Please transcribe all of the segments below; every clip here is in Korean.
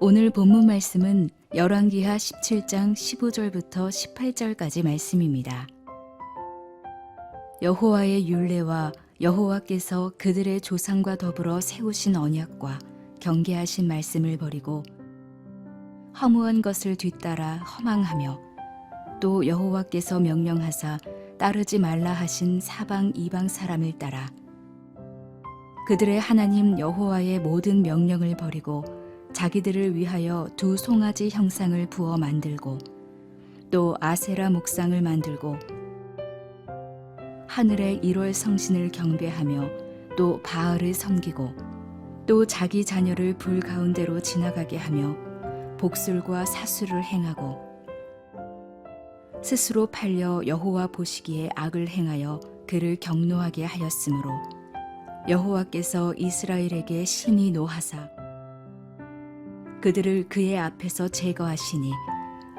오늘 본문 말씀은 열왕기하 17장 15절부터 18절까지 말씀입니다. 여호와의 율례와 여호와께서 그들의 조상과 더불어 세우신 언약과 경계하신 말씀을 버리고 허무한 것을 뒤따라 허망하며 또 여호와께서 명령하사 따르지 말라 하신 사방 이방 사람을 따라 그들의 하나님 여호와의 모든 명령을 버리고 자기들을 위하여 두 송아지 형상을 부어 만들고 또 아세라 목상을 만들고 하늘의 1월 성신을 경배하며 또 바알을 섬기고 또 자기 자녀를 불 가운데로 지나가게 하며 복술과 사수를 행하고 스스로 팔려 여호와 보시기에 악을 행하여 그를 경노하게 하였으므로 여호와께서 이스라엘에게 심히 노하사 그들을 그의 앞에서 제거하시니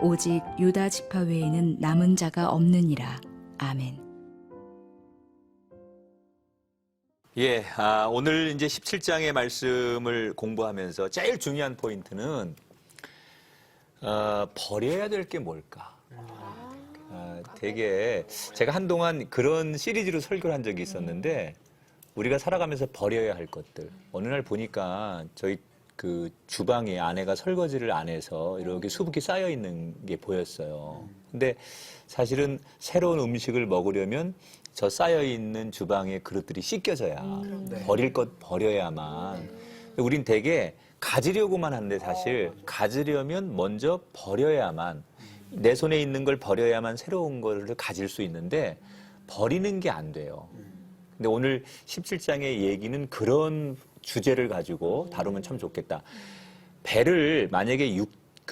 오직 유다 지파 외에는 남은 자가 없느니라. 아멘. 예, 오늘 이제 17장의 말씀을 공부하면서 제일 중요한 포인트는 버려야 될 게 뭘까? 되게 제가 한동안 그런 시리즈로 설교를 한 적이 있었는데 우리가 살아가면서 버려야 할 것들. 어느 날 보니까 저희 그 주방에 아내가 설거지를 안 해서 이렇게 수북히 쌓여 있는 게 보였어요. 근데 사실은 새로운 음식을 먹으려면 저 쌓여 있는 주방의 그릇들이 씻겨져야 버릴 것 버려야만. 우린 되게 가지려고만 하는데 사실 가지려면 먼저 버려야만 내 손에 있는 걸 버려야만 새로운 거를 가질 수 있는데 버리는 게 안 돼요. 근데 오늘 17장의 얘기는 그런 주제를 가지고 다루면 참 좋겠다. 배를 만약에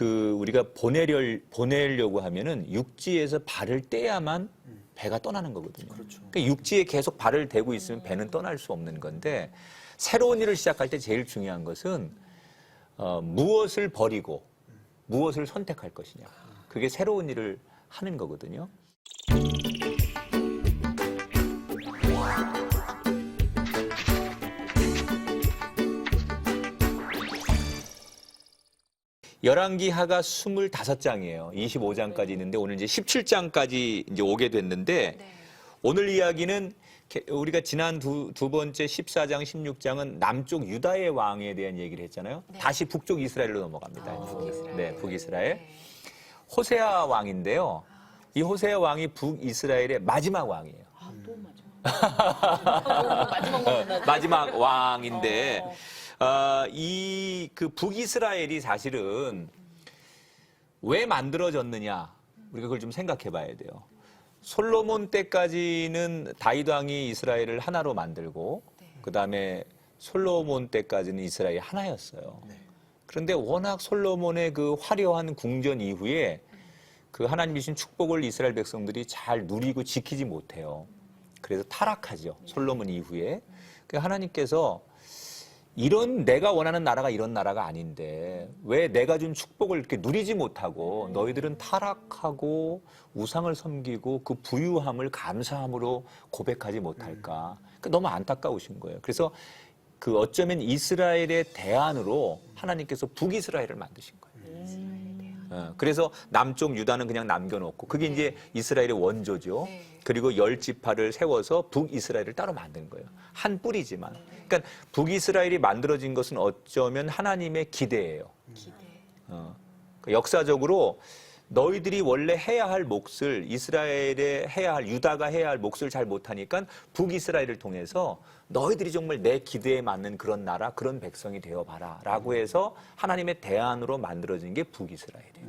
우리가 보내려고 하면은 육지에서 발을 떼야만 배가 떠나는 거거든요. 그렇죠. 그러니까 육지에 계속 발을 대고 있으면 배는 떠날 수 없는 건데 새로운 일을 시작할 때 제일 중요한 것은 무엇을 버리고 무엇을 선택할 것이냐. 그게 새로운 일을 하는 거거든요. 열왕기하가 25장이에요. 25장까지 있는데 오늘 이제 17장까지 이제 오게 됐는데 오늘 이야기는 우리가 지난 두 번째 14장, 16장은 남쪽 유다의 왕에 대한 얘기를 했잖아요. 다시 북쪽 이스라엘로 넘어갑니다. 북이스라엘. 네, 북이스라엘. 호세아 왕인데요. 이 호세아 왕이 북이스라엘의 마지막 왕이에요. 또 맞아. 마지막 왕인데 이 그 북이스라엘이 사실은 왜 만들어졌느냐 우리가 그걸 좀 생각해 봐야 돼요. 솔로몬 때까지는 다윗 왕이 이스라엘을 하나로 만들고 그 다음에 솔로몬 때까지는 이스라엘이 하나였어요. 그런데 워낙 솔로몬의 그 화려한 궁전 이후에 그 하나님이 주신 축복을 이스라엘 백성들이 잘 누리고 지키지 못해요. 그래서 타락하죠. 솔로몬 이후에. 그 하나님께서 이런 내가 원하는 나라가 이런 나라가 아닌데 왜 내가 준 축복을 이렇게 누리지 못하고 너희들은 타락하고 우상을 섬기고 그 부유함을 감사함으로 고백하지 못할까. 그러니까 너무 안타까우신 거예요. 그래서 그 어쩌면 이스라엘의 대안으로 하나님께서 북이스라엘을 만드신 거예요. 그래서 남쪽 유다는 그냥 남겨놓고 그게 이제 이스라엘의 원조죠. 그리고 10지파를 세워서 북이스라엘을 따로 만든 거예요. 한 뿌리지만. 그러니까 북이스라엘이 만들어진 것은 어쩌면 하나님의 기대예요. 그러니까 역사적으로 너희들이 원래 해야 할 몫을 이스라엘에 해야 할 유다가 해야 할 몫을 잘 못하니까 북이스라엘을 통해서 너희들이 정말 내 기대에 맞는 그런 나라 그런 백성이 되어봐라 라고 해서 하나님의 대안으로 만들어진 게 북이스라엘이에요.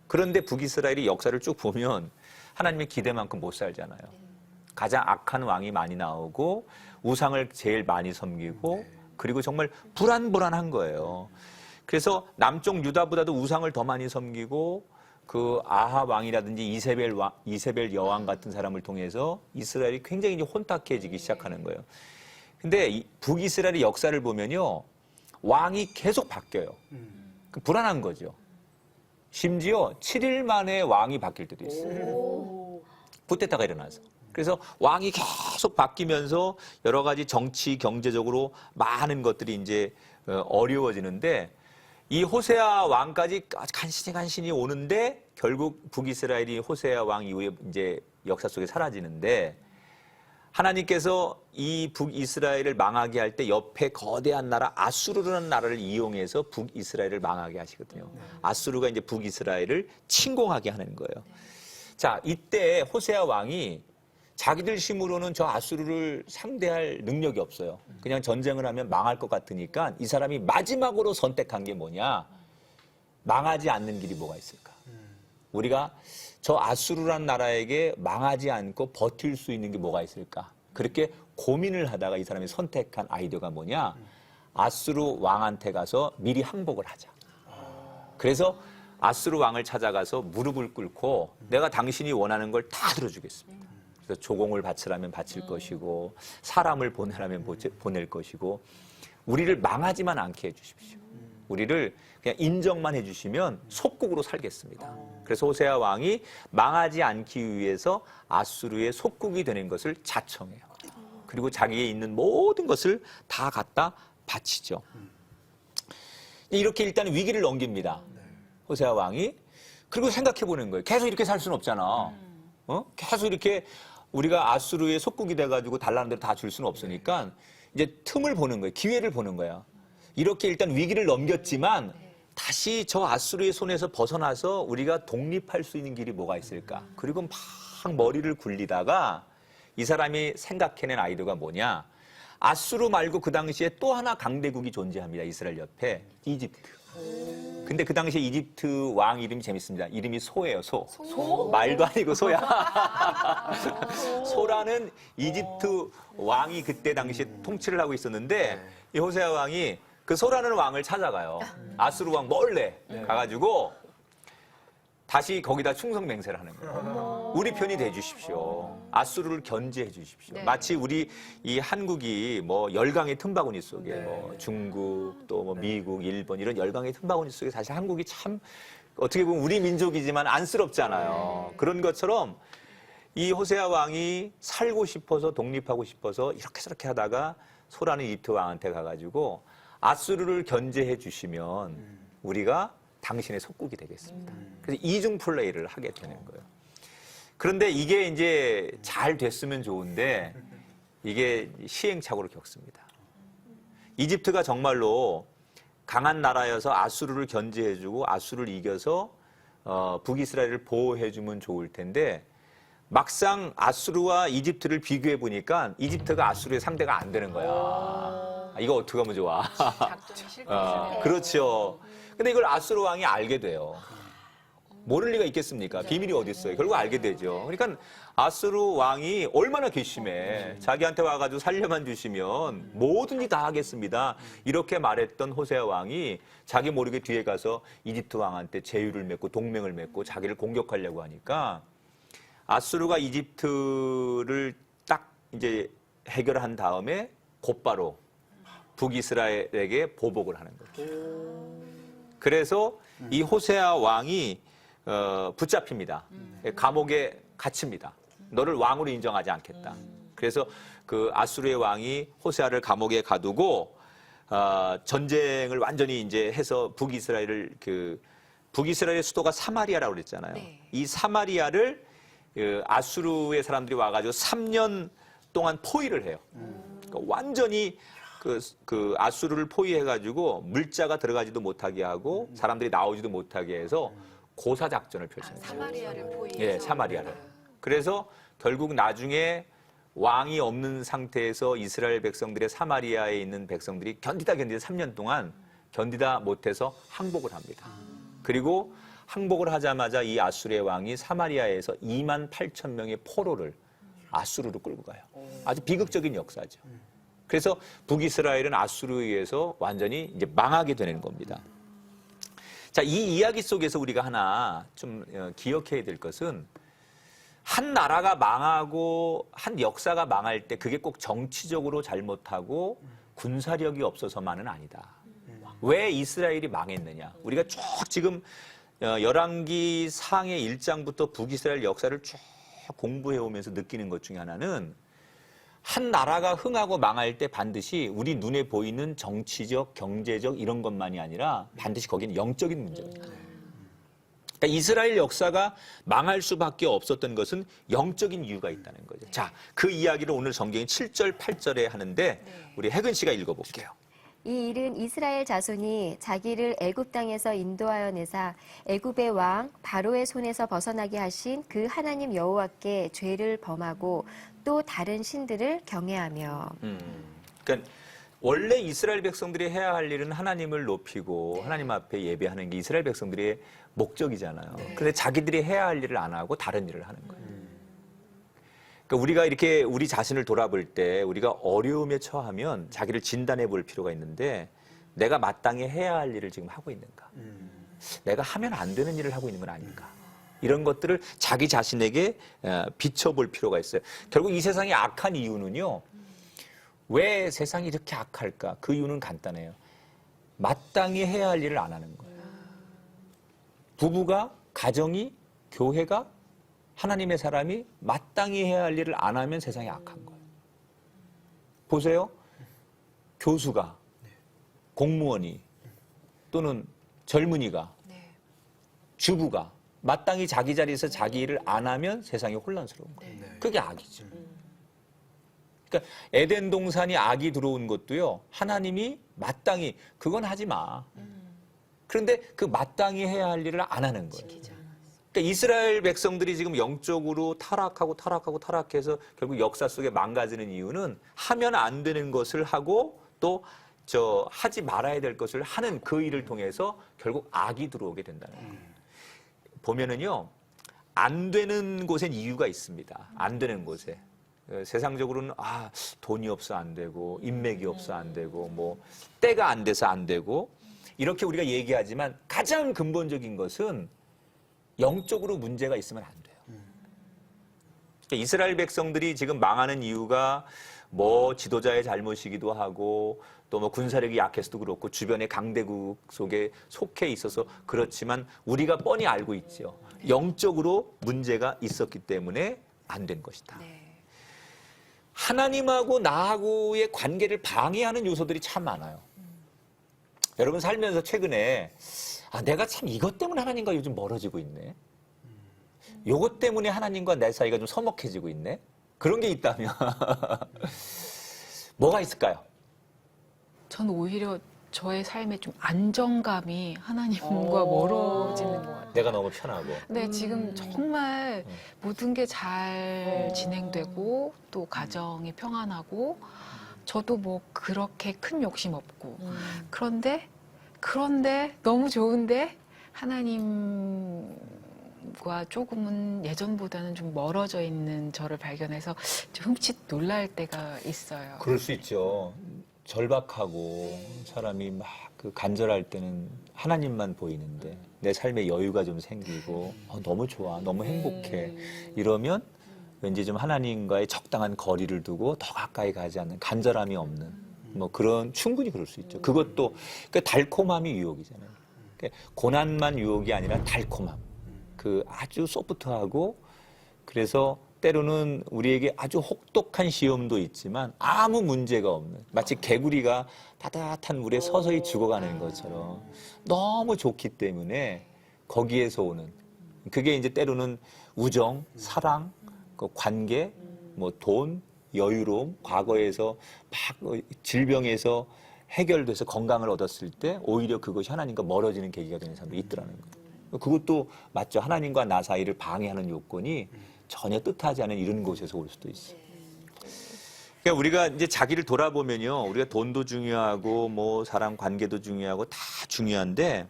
그런데 북이스라엘이 역사를 쭉 보면 하나님의 기대만큼 못 살잖아요. 가장 악한 왕이 많이 나오고 우상을 제일 많이 섬기고 그리고 정말 불안불안한 거예요. 그래서 남쪽 유다보다도 우상을 더 많이 섬기고 그 아합 왕이라든지 이세벨 여왕 같은 사람을 통해서 이스라엘이 굉장히 이제 혼탁해지기 시작하는 거예요. 근데 이 북이스라엘의 역사를 보면요. 왕이 계속 바뀌어요. 불안한 거죠. 심지어 7일 만에 왕이 바뀔 때도 있어요. 쿠데타가 일어나서. 그래서 왕이 계속 바뀌면서 여러 가지 정치, 경제적으로 많은 것들이 이제 어려워지는데 이 호세아 왕까지 간신히 오는데 결국 북이스라엘이 호세아 왕 이후에 이제 역사 속에 사라지는데 하나님께서 이 북이스라엘을 망하게 할 때 옆에 거대한 나라 아수르라는 나라를 이용해서 북이스라엘을 망하게 하시거든요. 아수르가 이제 북이스라엘을 침공하게 하는 거예요. 자, 이때 호세아 왕이 자기들 힘으로는 저 아수르를 상대할 능력이 없어요. 그냥 전쟁을 하면 망할 것 같으니까 이 사람이 마지막으로 선택한 게 뭐냐? 망하지 않는 길이 뭐가 있을까? 우리가 저 아수르란 나라에게 망하지 않고 버틸 수 있는 게 뭐가 있을까? 그렇게 고민을 하다가 이 사람이 선택한 아이디어가 뭐냐? 아수르 왕한테 가서 미리 항복을 하자. 그래서 아수르 왕을 찾아가서 무릎을 꿇고 내가 당신이 원하는 걸 다 들어주겠습니다. 그래서 조공을 바치라면 바칠 것이고 사람을 보내라면 보낼 것이고 우리를 망하지만 않게 해주십시오. 우리를 그냥 인정만 해주시면 속국으로 살겠습니다. 그래서 호세아 왕이 망하지 않기 위해서 아수르의 속국이 되는 것을 자청해요. 그리고 자기에 있는 모든 것을 다 갖다 바치죠. 이렇게 일단 위기를 넘깁니다. 호세아 왕이. 그리고 생각해 보는 거예요. 계속 이렇게 살 수는 없잖아. 계속 이렇게 우리가 아수르의 속국이 돼가지고 달라는 대로 다 줄 수는 없으니까 이제 틈을 보는 거예요. 기회를 보는 거야. 이렇게 일단 위기를 넘겼지만 다시 저 아수르의 손에서 벗어나서 우리가 독립할 수 있는 길이 뭐가 있을까? 그리고 막 머리를 굴리다가 이 사람이 생각해낸 아이디어가 뭐냐? 아수르 말고 그 당시에 또 하나 강대국이 존재합니다. 이스라엘 옆에 이집트. 근데 그 당시에 이집트 왕 이름이 재밌습니다. 이름이 소예요, 소. 말도 아니고 소야. 소라는 이집트 왕이 그때 당시에 통치를 하고 있었는데 이 호세아 왕이 그 소라는 왕을 찾아가요. 아수르 왕 몰래 가가지고 다시 거기다 충성맹세를 하는 거예요. 우리 편이 돼 주십시오. 아수르를 견제해 주십시오. 네. 마치 우리 이 한국이 뭐 열강의 틈바구니 속에 뭐 중국 또 뭐 미국, 일본 이런 열강의 틈바구니 속에 사실 한국이 참 어떻게 보면 우리 민족이지만 안쓰럽잖아요. 그런 것처럼 이 호세아 왕이 살고 싶어서 독립하고 싶어서 이렇게 저렇게 하다가 소라는 이집트 왕한테 가가지고 아수르를 견제해 주시면 우리가 당신의 속국이 되겠습니다. 그래서 이중 플레이를 하게 되는 거예요. 그런데 이게 이제 잘 됐으면 좋은데 이게 시행착오를 겪습니다. 이집트가 정말로 강한 나라여서 아수르를 견제해주고 아수르를 이겨서 북이스라엘을 보호해주면 좋을 텐데 막상 아수르와 이집트를 비교해 보니까 이집트가 아수르의 상대가 안 되는 거야. 이거 어떻게 하면 좋아? 작전이 실패했어요. 그렇죠. 근데 이걸 아수르 왕이 알게 돼요. 모를 리가 있겠습니까? 비밀이 어디 있어요? 결국 알게 되죠. 그러니까 아수르 왕이 얼마나 괘씸해. 자기한테 와가지고 살려만 주시면 뭐든지 다 하겠습니다. 이렇게 말했던 호세아 왕이 자기 모르게 뒤에 가서 이집트 왕한테 제휴를 맺고 동맹을 맺고 자기를 공격하려고 하니까 아수르가 이집트를 딱 이제 해결한 다음에 곧바로 북이스라엘에게 보복을 하는 거죠. 그래서 이 호세아 왕이 붙잡힙니다. 감옥에 갇힙니다. 너를 왕으로 인정하지 않겠다. 그래서 그 아수르의 왕이 호세아를 감옥에 가두고 전쟁을 완전히 이제 해서 북이스라엘을 북이스라엘의 수도가 사마리아라고 그랬잖아요. 네. 이 사마리아를 아수르의 사람들이 와가지고 3년 동안 포위를 해요. 그러니까 완전히 그 아수르를 포위해가지고 물자가 들어가지도 못하게 하고 사람들이 나오지도 못하게 해서 고사 작전을 펼칩니다. 사마리아를 포위해서. 예, 사마리아를. 그래서 결국 나중에 왕이 없는 상태에서 이스라엘 백성들의 사마리아에 있는 백성들이 견디다 3년 동안 견디다 못해서 항복을 합니다. 그리고 항복을 하자마자 이 아수르의 왕이 사마리아에서 28,000명의 포로를 아수르로 끌고 가요. 아주 비극적인 역사죠. 그래서 북이스라엘은 아수르에 의해서 완전히 이제 망하게 되는 겁니다. 자, 이 이야기 속에서 우리가 하나 좀 기억해야 될 것은 한 나라가 망하고 한 역사가 망할 때 그게 꼭 정치적으로 잘못하고 군사력이 없어서만은 아니다. 왜 이스라엘이 망했느냐? 우리가 쭉 지금 열왕기 상의 1장부터 북이스라엘 역사를 쭉 공부해 오면서 느끼는 것 중에 하나는 한 나라가 흥하고 망할 때 반드시 우리 눈에 보이는 정치적, 경제적 이런 것만이 아니라 반드시 거기는 영적인 문제입니다. 그러니까 이스라엘 역사가 망할 수밖에 없었던 것은 영적인 이유가 있다는 거죠. 자, 그 이야기를 오늘 성경이 7절, 8절에 하는데 우리 혜근 씨가 읽어볼게요. 이 일은 이스라엘 자손이 자기를 애굽 땅에서 인도하여 내사 애굽의 왕 바로의 손에서 벗어나게 하신 그 하나님 여호와께 죄를 범하고 또 다른 신들을 경외하며. 그러니까 원래 이스라엘 백성들이 해야 할 일은 하나님을 높이고 하나님 앞에 예배하는 게 이스라엘 백성들의 목적이잖아요. 그런데 자기들이 해야 할 일을 안 하고 다른 일을 하는 거예요. 그러니까 우리가 이렇게 우리 자신을 돌아볼 때 우리가 어려움에 처하면 자기를 진단해 볼 필요가 있는데 내가 마땅히 해야 할 일을 지금 하고 있는가? 내가 하면 안 되는 일을 하고 있는 건 아닌가? 이런 것들을 자기 자신에게 비춰볼 필요가 있어요. 결국 이 세상이 악한 이유는요. 왜 세상이 이렇게 악할까? 그 이유는 간단해요. 마땅히 해야 할 일을 안 하는 거예요. 부부가, 가정이, 교회가, 하나님의 사람이 마땅히 해야 할 일을 안 하면 세상이 악한 거예요. 보세요. 교수가, 공무원이, 또는 젊은이가, 주부가 마땅히 자기 자리에서 자기 일을 안 하면 세상이 혼란스러운 거예요. 그게 악이죠. 그러니까 에덴 동산이 악이 들어온 것도요. 하나님이 마땅히 그건 하지 마. 그런데 그 마땅히 해야 할 일을 안 하는 거예요. 그러니까 이스라엘 백성들이 지금 영적으로 타락해서 결국 역사 속에 망가지는 이유는 하면 안 되는 것을 하고 또 하지 말아야 될 것을 하는 그 일을 통해서 결국 악이 들어오게 된다는 거예요. 보면은요, 안 되는 곳엔 이유가 있습니다. 안 되는 곳에. 세상적으로는 돈이 없어 안 되고 인맥이 없어 안 되고 뭐 때가 안 돼서 안 되고 이렇게 우리가 얘기하지만 가장 근본적인 것은 영적으로 문제가 있으면 안 돼요. 그러니까 이스라엘 백성들이 지금 망하는 이유가 뭐 지도자의 잘못이기도 하고 또 뭐 군사력이 약해서도 그렇고 주변의 강대국 속에 속해 있어서 그렇지만 우리가 뻔히 알고 있죠. 영적으로 문제가 있었기 때문에 안 된 것이다. 하나님하고 나하고의 관계를 방해하는 요소들이 참 많아요. 여러분 살면서 최근에 내가 참 이것 때문에 하나님과 요즘 멀어지고 있네. 요것 때문에 하나님과 내 사이가 좀 서먹해지고 있네. 그런 게 있다면 뭐가 있을까요? 저는 오히려 저의 삶에 좀 안정감이 하나님과 멀어지는 것 같아요. 내가 너무 편하고. 네, 지금 정말 모든 게 잘 진행되고 또 가정이 평안하고 저도 뭐 그렇게 큰 욕심 없고 그런데 너무 좋은데 하나님과 조금은 예전보다는 좀 멀어져 있는 저를 발견해서 좀 흠칫 놀랄 때가 있어요. 그럴 수 있죠. 절박하고 사람이 막 그 간절할 때는 하나님만 보이는데 내 삶에 여유가 좀 생기고 너무 좋아, 너무 행복해 이러면 왠지 좀 하나님과의 적당한 거리를 두고 더 가까이 가지 않는 간절함이 없는 뭐 그런 충분히 그럴 수 있죠. 그것도 그러니까 달콤함이 유혹이잖아요. 그러니까 고난만 유혹이 아니라 달콤함. 그 아주 소프트하고 그래서 때로는 우리에게 아주 혹독한 시험도 있지만 아무 문제가 없는 마치 개구리가 따뜻한 물에 서서히 죽어가는 것처럼 너무 좋기 때문에 거기에서 오는 그게 이제 때로는 우정, 사랑, 그 관계, 뭐 돈, 여유로움, 과거에서 막 질병에서 해결돼서 건강을 얻었을 때 오히려 그것이 하나님과 멀어지는 계기가 되는 사람도 있더라는 거예요. 그것도 맞죠. 하나님과 나 사이를 방해하는 요건이 전혀 뜻하지 않은 이런 곳에서 올 수도 있어요. 그러니까 우리가 이제 자기를 돌아보면요. 우리가 돈도 중요하고 뭐 사람 관계도 중요하고 다 중요한데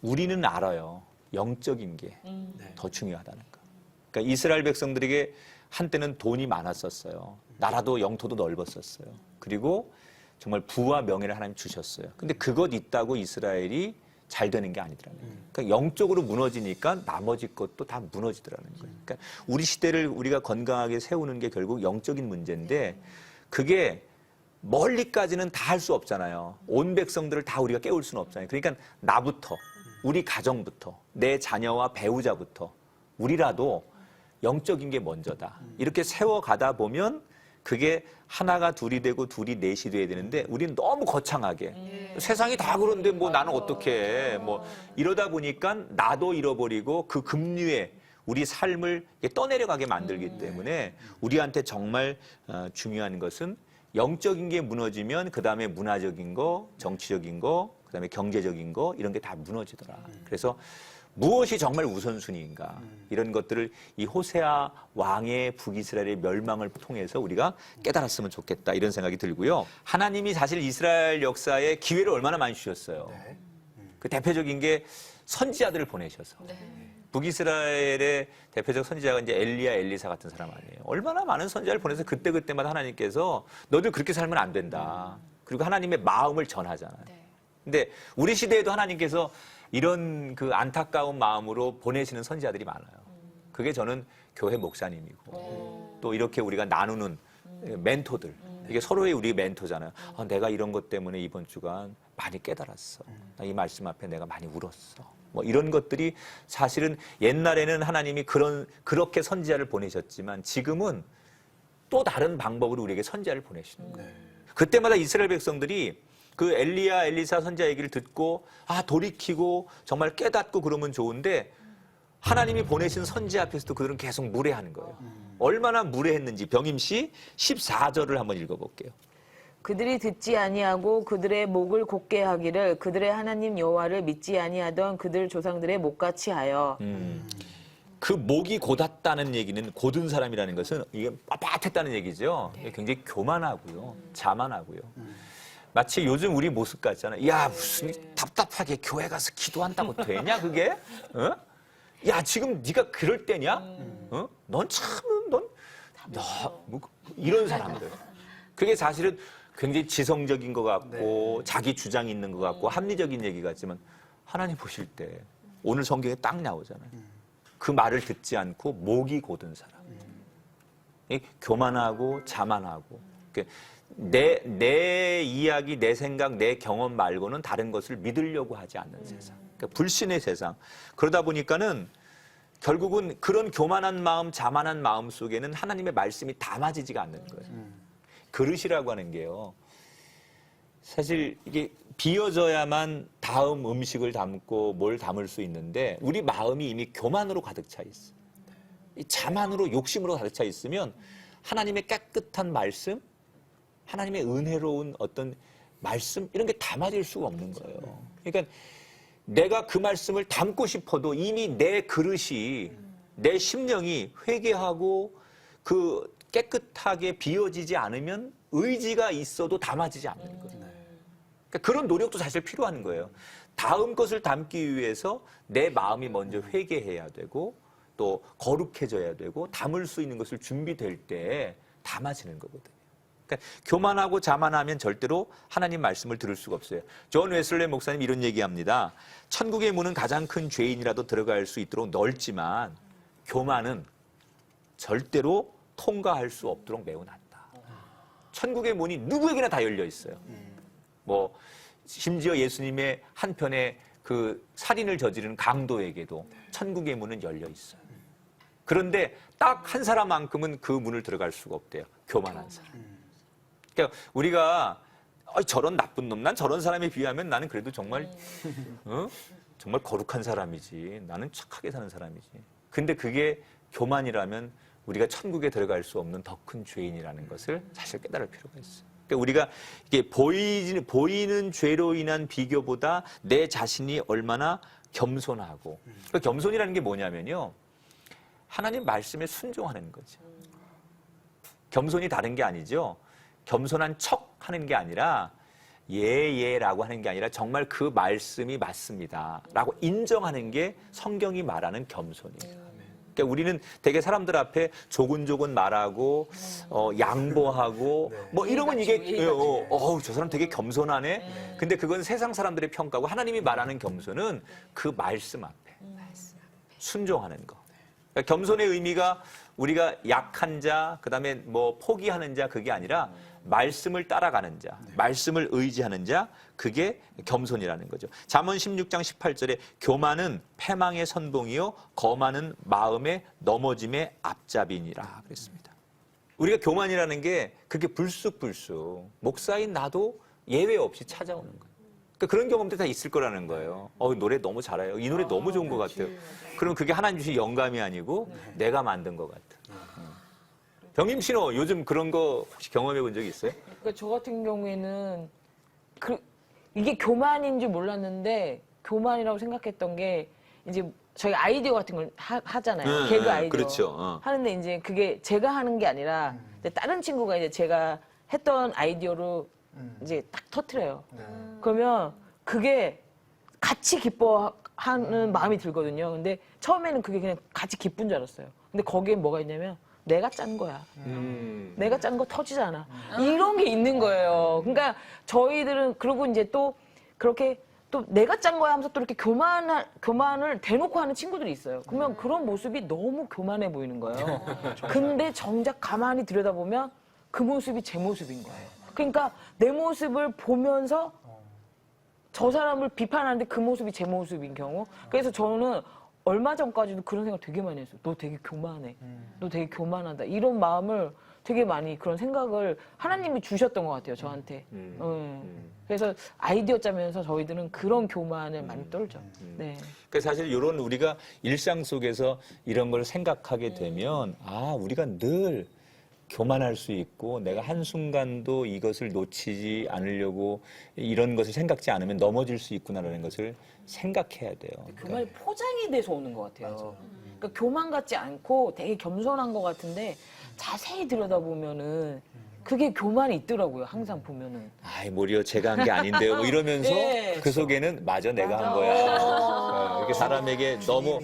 우리는 알아요. 영적인 게 더 중요하다는 거. 그러니까 이스라엘 백성들에게 한때는 돈이 많았었어요. 나라도 영토도 넓었었어요. 그리고 정말 부와 명예를 하나님 주셨어요. 근데 그것 있다고 이스라엘이 잘 되는 게 아니더라는 거예요. 그러니까 영적으로 무너지니까 나머지 것도 다 무너지더라는 거예요. 그러니까 우리 시대를 우리가 건강하게 세우는 게 결국 영적인 문제인데 그게 멀리까지는 다 할 수 없잖아요. 온 백성들을 다 우리가 깨울 수는 없잖아요. 그러니까 나부터, 우리 가정부터, 내 자녀와 배우자부터 우리라도 영적인 게 먼저다. 이렇게 세워가다 보면 그게 하나가 둘이 되고 둘이 넷이 돼야 되는데 우리는 너무 거창하게 세상이 다 그런데 뭐 나는 어떻게 해. 뭐 이러다 보니까 나도 잃어버리고 그 급류에 우리 삶을 떠내려가게 만들기 때문에 우리한테 정말 중요한 것은 영적인 게 무너지면 그다음에 문화적인 거, 정치적인 거, 그다음에 경제적인 거 이런 게 다 무너지더라. 그래서 무엇이 정말 우선순위인가 이런 것들을 이 호세아 왕의 북이스라엘의 멸망을 통해서 우리가 깨달았으면 좋겠다 이런 생각이 들고요. 하나님이 사실 이스라엘 역사에 기회를 얼마나 많이 주셨어요. 그 대표적인 게 선지자들을 보내셔서 북이스라엘의 대표적 선지자가 이제 엘리야, 엘리사 같은 사람 아니에요. 얼마나 많은 선지자를 보내서 그때마다 하나님께서 너들 그렇게 살면 안 된다. 그리고 하나님의 마음을 전하잖아요. 근데 우리 시대에도 하나님께서 이런 그 안타까운 마음으로 보내시는 선지자들이 많아요. 그게 저는 교회 목사님이고 또 이렇게 우리가 나누는 멘토들. 이게 서로의 우리 멘토잖아요. 내가 이런 것 때문에 이번 주간 많이 깨달았어. 이 말씀 앞에 내가 많이 울었어. 뭐 이런 것들이 사실은 옛날에는 하나님이 그렇게 선지자를 보내셨지만 지금은 또 다른 방법으로 우리에게 선지자를 보내시는 거예요. 그때마다 이스라엘 백성들이 그 엘리야, 엘리사 선지자 얘기를 듣고 돌이키고 정말 깨닫고 그러면 좋은데 하나님이 보내신 선지자 앞에서도 그들은 계속 무례하는 거예요. 얼마나 무례했는지 병임씨 14절을 한번 읽어볼게요. 그들이 듣지 아니하고 그들의 목을 곧게 하기를 그들의 하나님 여호와를 믿지 아니하던 그들 조상들의 목같이 하여. 그 목이 곧았다는 얘기는 곧은 사람이라는 것은 이게 빳빳했다는 얘기죠. 굉장히 교만하고요, 자만하고요. 마치 요즘 우리 모습 같잖아요. 야, 무슨 답답하게 교회 가서 기도한다고 되냐 그게? 어? 야, 지금 네가 그럴 때냐? 어? 넌 뭐, 이런 사람들. 그게 사실은 굉장히 지성적인 것 같고 자기 주장이 있는 것 같고 합리적인 얘기 같지만 하나님 보실 때 오늘 성경에 딱 나오잖아요. 그 말을 듣지 않고 목이 곧은 사람. 교만하고 자만하고 내 이야기, 내 생각, 내 경험 말고는 다른 것을 믿으려고 하지 않는 세상. 그러니까 불신의 세상. 그러다 보니까는 결국은 그런 교만한 마음, 자만한 마음 속에는 하나님의 말씀이 담아지지가 않는 거예요. 그릇이라고 하는 게요. 사실 이게 비어져야만 다음 음식을 담고 뭘 담을 수 있는데 우리 마음이 이미 교만으로 가득 차 있어요. 이 자만으로 욕심으로 가득 차 있으면 하나님의 깨끗한 말씀, 하나님의 은혜로운 어떤 말씀 이런 게 담아질 수가 없는 거예요. 그러니까 내가 그 말씀을 담고 싶어도 이미 내 그릇이 내 심령이 회개하고 그 깨끗하게 비워지지 않으면 의지가 있어도 담아지지 않는 거예요. 그러니까 그런 노력도 사실 필요한 거예요. 다음 것을 담기 위해서 내 마음이 먼저 회개해야 되고 또 거룩해져야 되고 담을 수 있는 것을 준비될 때 담아지는 거거든요. 그러니까 교만하고 자만하면 절대로 하나님 말씀을 들을 수가 없어요. 존 웨슬레 목사님 이런 얘기합니다. 천국의 문은 가장 큰 죄인이라도 들어갈 수 있도록 넓지만 교만은 절대로 통과할 수 없도록 매우 낮다. 천국의 문이 누구에게나 다 열려 있어요. 뭐 심지어 예수님의 한편에 그 살인을 저지른 강도에게도 천국의 문은 열려 있어요. 그런데 딱 한 사람만큼은 그 문을 들어갈 수가 없대요. 교만한 사람. 그러니까 우리가 저런 나쁜 놈, 난 저런 사람에 비하면 나는 그래도 정말 정말 거룩한 사람이지. 나는 착하게 사는 사람이지. 근데 그게 교만이라면 우리가 천국에 들어갈 수 없는 더 큰 죄인이라는 것을 사실 깨달을 필요가 있어요. 그러니까 우리가 이게 보이는 죄로 인한 비교보다 내 자신이 얼마나 겸손하고 그 겸손이라는 게 뭐냐면요. 하나님 말씀에 순종하는 거죠. 겸손이 다른 게 아니죠. 겸손한 척 하는 게 아니라 예라고 하는 게 아니라 정말 그 말씀이 맞습니다 라고 인정하는 게 성경이 말하는 겸손이에요. 그러니까 우리는 되게 사람들 앞에 조곤조곤 말하고 양보하고 뭐 이러면 이게 저 사람 되게 겸손하네. 근데 그건 세상 사람들의 평가고 하나님이 말하는 겸손은 그 말씀 앞에 순종하는 거. 그러니까 겸손의 의미가 우리가 약한 자, 그다음에 뭐 포기하는 자 그게 아니라 말씀을 따라가는 자, 말씀을 의지하는 자, 그게 겸손이라는 거죠. 잠언 16장 18절에 교만은 패망의 선봉이요 거만은 마음의 넘어짐의 앞잡이니라 그랬습니다. 우리가 교만이라는 게 그렇게 불쑥불쑥 목사인 나도 예외 없이 찾아오는 거예요. 그러니까 그런 경험도 다 있을 거라는 거예요. 노래 너무 잘해요. 이 노래 너무 좋은 것 같아요. 그럼 그게 하나님 주신 영감이 아니고 내가 만든 것 같아. 병임 씨는 요즘 그런 거 혹시 경험해 본 적이 있어요? 그러니까 저 같은 경우에는 이게 교만인 줄 몰랐는데 교만이라고 생각했던 게 이제 저희 아이디어 같은 걸 하잖아요. 개그 아이디어. 그렇죠. 하는데 이제 그게 제가 하는 게 아니라 이제 다른 친구가 이제 제가 했던 아이디어로 이제 딱 터트려요. 그러면 그게 같이 기뻐하는 마음이 들거든요. 근데 처음에는 그게 그냥 같이 기쁜 줄 알았어요. 근데 거기에 뭐가 있냐면 내가 짠 거야. 내가 짠 거 터지잖아. 이런 게 있는 거예요. 그러니까 저희들은 그러고 이제 또 그렇게 또 내가 짠 거야 하면서 또 이렇게 교만을 대놓고 하는 친구들이 있어요. 그러면 그런 모습이 너무 교만해 보이는 거예요. 근데 정작 가만히 들여다보면 그 모습이 제 모습인 거예요. 그러니까 내 모습을 보면서 저 사람을 비판하는데 그 모습이 제 모습인 경우. 그래서 저는 얼마 전까지도 그런 생각 되게 많이 했어요. 너 되게 교만해. 너 되게 교만하다. 이런 마음을 되게 많이 그런 생각을 하나님이 주셨던 것 같아요, 저한테. 그래서 아이디어 짜면서 저희들은 그런 교만을 많이 떨죠. 네. 그러니까 사실 이런 우리가 일상 속에서 이런 걸 생각하게 되면 우리가 늘 교만할 수 있고 내가 한순간도 이것을 놓치지 않으려고 이런 것을 생각지 않으면 넘어질 수 있구나라는 것을 생각해야 돼요. 교만이 포장이 돼서 오는 것 같아요. 그러니까 교만 같지 않고 되게 겸손한 것 같은데 자세히 들여다보면면 그게 교만이 있더라고요. 항상 보면은. 뭐리요 제가 한 게 아닌데요. 뭐 이러면서 네. 그 속에는 맞아 내가 한 거야. 이렇게 사람에게 너무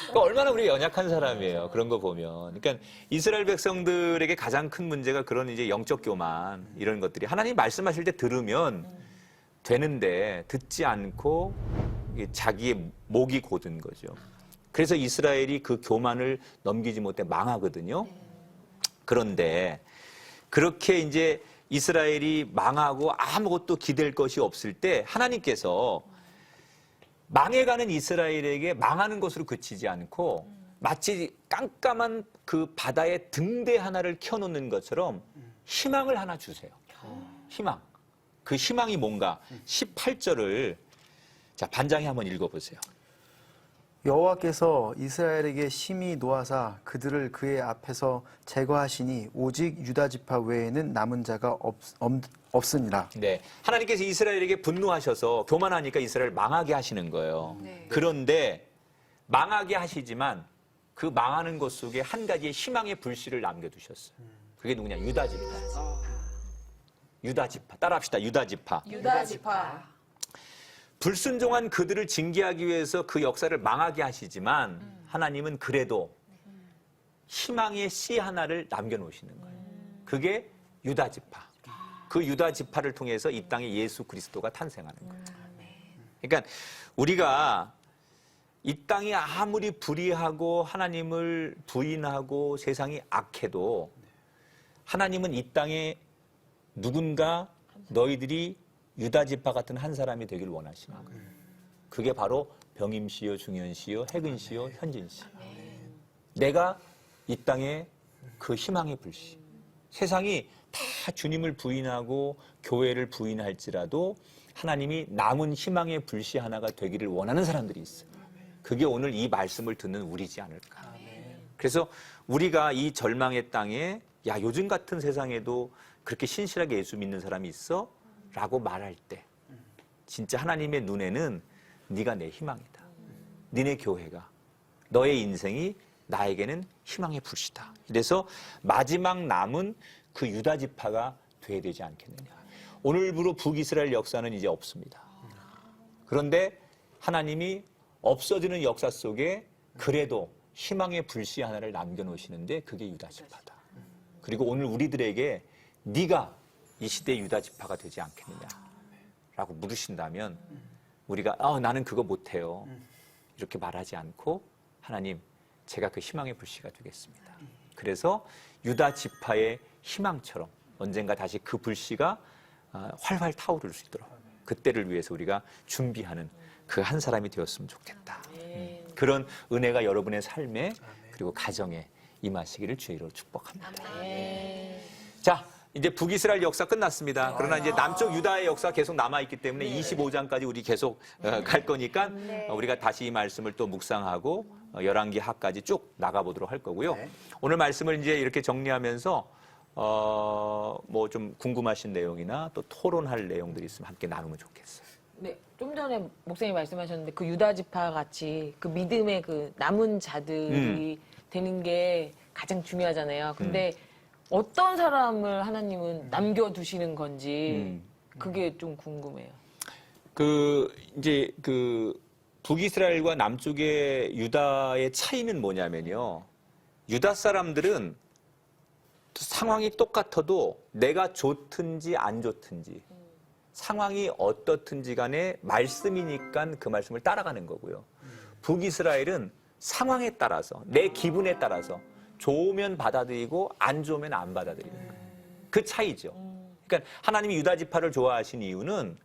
그러니까 얼마나 우리가 연약한 사람이에요. 그런 거 보면. 그러니까 이스라엘 백성들에게 가장 큰 문제가 그런 이제 영적 교만 이런 것들이 하나님 말씀하실 때 들으면 되는데 듣지 않고 자기의 목이 곧은 거죠. 그래서 이스라엘이 그 교만을 넘기지 못해 망하거든요. 그런데 그렇게 이제 이스라엘이 망하고 아무것도 기댈 것이 없을 때 하나님께서 망해가는 이스라엘에게 망하는 것으로 그치지 않고 마치 깜깜한 그 바다에 등대 하나를 켜놓는 것처럼 희망을 하나 주세요. 희망. 그 희망이 뭔가 18절을 자 반장이 한번 읽어보세요. 여호와께서 이스라엘에게 심히 노하사 그들을 그의 앞에서 제거하시니 오직 유다 지파 외에는 남은 자가 없으니라. 네, 하나님께서 이스라엘에게 분노하셔서 교만하니까 이스라엘 망하게 하시는 거예요. 그런데 망하게 하시지만 그 망하는 것 속에 한 가지의 희망의 불씨를 남겨두셨어요. 그게 누구냐? 유다 지파. 유다 지파. 따라합시다. 유다 지파. 유다 지파. 불순종한 그들을 징계하기 위해서 그 역사를 망하게 하시지만 하나님은 그래도 희망의 씨 하나를 남겨놓으시는 거예요. 그게 유다 지파. 그 유다 지파를 통해서 이 땅에 예수 그리스도가 탄생하는 거예요. 그러니까 우리가 이 땅이 아무리 불의하고 하나님을 부인하고 세상이 악해도 하나님은 이 땅에 누군가 너희들이 유다 지파 같은 한 사람이 되길 원하시는 거예요. 그게 바로 병임 씨요, 중현 씨요, 혜근 씨요, 현진 씨. 내가 이 땅에 그 희망의 불씨. 세상이 다 주님을 부인하고 교회를 부인할지라도 하나님이 남은 희망의 불씨 하나가 되기를 원하는 사람들이 있어요. 그게 오늘 이 말씀을 듣는 우리지 않을까. 그래서 우리가 이 절망의 땅에 요즘 같은 세상에도 그렇게 신실하게 예수 믿는 사람이 있어? 라고 말할 때 진짜 하나님의 눈에는 네가 내 희망이다. 니네 교회가 너의 인생이 나에게는 희망의 불씨다. 그래서 마지막 남은 그 유다 지파가 돼야 되지 않겠느냐. 오늘부로 북이스라엘 역사는 이제 없습니다. 그런데 하나님이 없어지는 역사 속에 그래도 희망의 불씨 하나를 남겨놓으시는데 그게 유다 지파다. 그리고 오늘 우리들에게 네가 이 시대의 유다 지파가 되지 않겠느냐라고 물으신다면 우리가 나는 그거 못해요. 이렇게 말하지 않고 하나님 제가 그 희망의 불씨가 되겠습니다. 그래서 유다 지파의 희망처럼 언젠가 다시 그 불씨가 활활 타오를 수 있도록 그때를 위해서 우리가 준비하는 그 한 사람이 되었으면 좋겠다. 그런 은혜가 여러분의 삶에 그리고 가정에 임하시기를 주의 이름으로 축복합니다. 자, 이제 북이스라엘 역사 끝났습니다. 그러나 이제 남쪽 유다의 역사가 계속 남아있기 때문에 25장까지 우리 계속 갈 거니까 우리가 다시 이 말씀을 또 묵상하고 열왕기 하까지 쭉 나가보도록 할 거고요. 오늘 말씀을 이제 이렇게 정리하면서 뭐 좀 궁금하신 내용이나 또 토론할 내용들이 있으면 함께 나누면 좋겠어요. 네, 좀 전에 목사님 말씀하셨는데 그 유다 지파 같이 그 믿음의 그 남은 자들이 되는 게 가장 중요하잖아요. 근데 어떤 사람을 하나님은 남겨두시는 건지 그게 좀 궁금해요. 이제 북이스라엘과 남쪽의 유다의 차이는 뭐냐면요. 유다 사람들은 상황이 똑같아도 내가 좋든지 안 좋든지 상황이 어떻든지 간에 말씀이니까 그 말씀을 따라가는 거고요. 북이스라엘은 상황에 따라서 내 기분에 따라서 좋으면 받아들이고 안 좋으면 안 받아들이는 거예요. 그 차이죠. 그러니까 하나님이 유다 지파를 좋아하신 이유는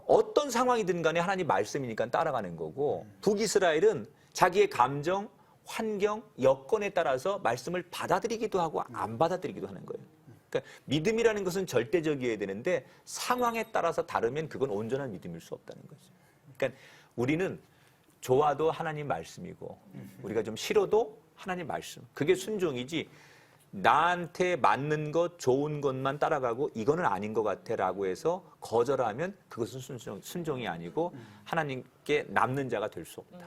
어떤 상황이든 간에 하나님 말씀이니까 따라가는 거고 북이스라엘은 자기의 감정, 환경, 여건에 따라서 말씀을 받아들이기도 하고 안 받아들이기도 하는 거예요. 그러니까 믿음이라는 것은 절대적이어야 되는데 상황에 따라서 다르면 그건 온전한 믿음일 수 없다는 거죠. 그러니까 우리는 좋아도 하나님 말씀이고 우리가 좀 싫어도 하나님 말씀. 그게 순종이지 나한테 맞는 것, 좋은 것만 따라가고 이거는 아닌 것 같아라고 해서 거절하면 그것은 순종이 아니고 하나님께 남는 자가 될 수 없다.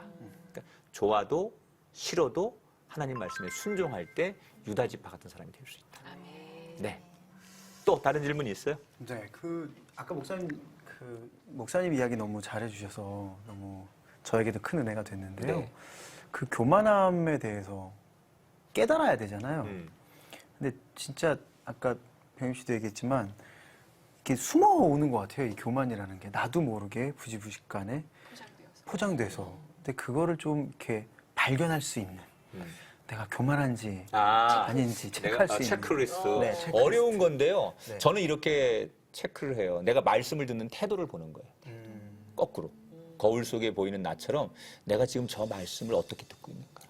그러니까 좋아도 싫어도 하나님 말씀에 순종할 때 유다 지파 같은 사람이 될 수 있다. 네. 또 다른 질문이 있어요? 네, 아까 목사님 이야기 너무 잘해주셔서 너무 저에게도 큰 은혜가 됐는데요. 네. 그 교만함에 대해서 깨달아야 되잖아요. 근데 진짜 아까 병임 씨도 얘기했지만 이게 숨어오는 것 같아요. 이 교만이라는 게 나도 모르게 부지부식간에 포장돼서. 근데 그거를 좀 이렇게 발견할 수 있는 내가 교만한지 아닌지 체크할 수 있는 체크리스트. 네, 체크리스트. 어려운 건데요. 네. 저는 이렇게 체크를 해요. 내가 말씀을 듣는 태도를 보는 거예요. 거꾸로. 거울 속에 보이는 나처럼 내가 지금 저 말씀을 어떻게 듣고 있는가.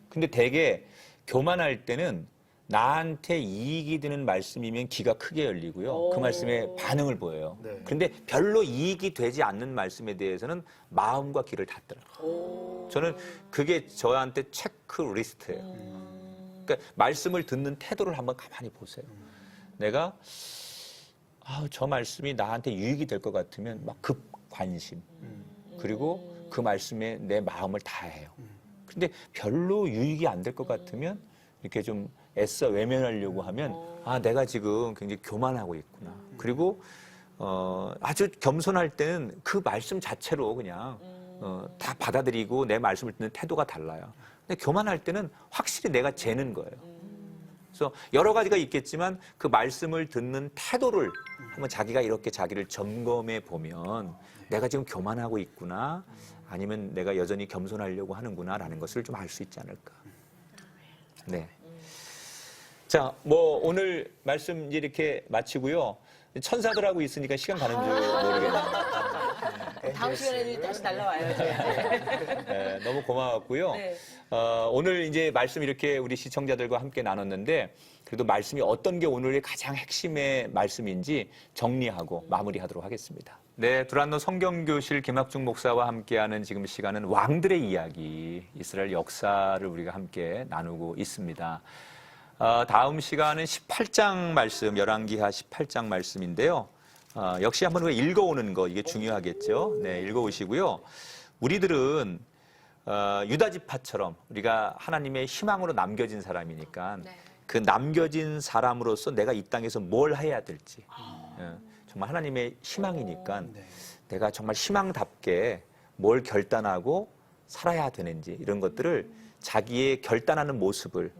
근데 되게 교만할 때는 나한테 이익이 되는 말씀이면 귀가 크게 열리고요. 그 말씀에 반응을 보여요. 네. 그런데 별로 이익이 되지 않는 말씀에 대해서는 마음과 귀를 닫더라고요. 저는 그게 저한테 체크리스트예요. 그러니까 말씀을 듣는 태도를 한번 가만히 보세요. 내가 저 말씀이 나한테 유익이 될 것 같으면 막 급 관심. 그리고 그 말씀에 내 마음을 다해요. 근데 별로 유익이 안 될 것 같으면 이렇게 좀 애써 외면하려고 하면 내가 지금 굉장히 교만하고 있구나. 그리고 아주 겸손할 때는 그 말씀 자체로 그냥 다 받아들이고 내 말씀을 듣는 태도가 달라요. 근데 교만할 때는 확실히 내가 재는 거예요. 그래서 여러 가지가 있겠지만 그 말씀을 듣는 태도를 한번 자기가 이렇게 자기를 점검해 보면 내가 지금 교만하고 있구나 아니면 내가 여전히 겸손하려고 하는구나라는 것을 좀 알 수 있지 않을까. 네. 자, 뭐 오늘 말씀 이제 이렇게 마치고요. 천사들하고 있으니까 시간 가는 줄 모르겠네요. 다음 시간에는 다시 날라와요. 네, 너무 고마웠고요. 네. 오늘 이제 말씀 이렇게 우리 시청자들과 함께 나눴는데 그래도 말씀이 어떤 게 오늘의 가장 핵심의 말씀인지 정리하고 마무리하도록 하겠습니다. 네, 두란노 성경교실 김학중 목사와 함께하는 지금 시간은 왕들의 이야기, 이스라엘 역사를 우리가 함께 나누고 있습니다. 다음 시간은 18장 말씀, 열왕기하 18장 말씀인데요. 역시 한번 읽어오는 거 이게 중요하겠죠. 네, 읽어오시고요. 우리들은 유다 지파처럼 우리가 하나님의 희망으로 남겨진 사람이니까 그 남겨진 사람으로서 내가 이 땅에서 뭘 해야 될지 정말 하나님의 희망이니까 내가 정말 희망답게 뭘 결단하고 살아야 되는지 이런 것들을 자기의 결단하는 모습을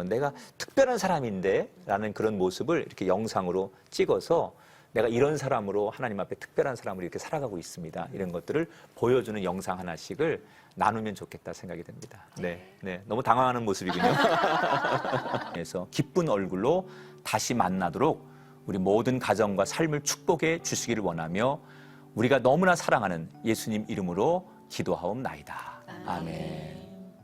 내가 특별한 사람인데 라는 그런 모습을 이렇게 영상으로 찍어서 내가 이런 사람으로 하나님 앞에 특별한 사람으로 이렇게 살아가고 있습니다. 이런 것들을 보여주는 영상 하나씩을 나누면 좋겠다 생각이 듭니다. 네, 네, 너무 당황하는 모습이군요. 그래서 기쁜 얼굴로 다시 만나도록 우리 모든 가정과 삶을 축복해 주시기를 원하며 우리가 너무나 사랑하는 예수님 이름으로 기도하옵나이다. 아멘.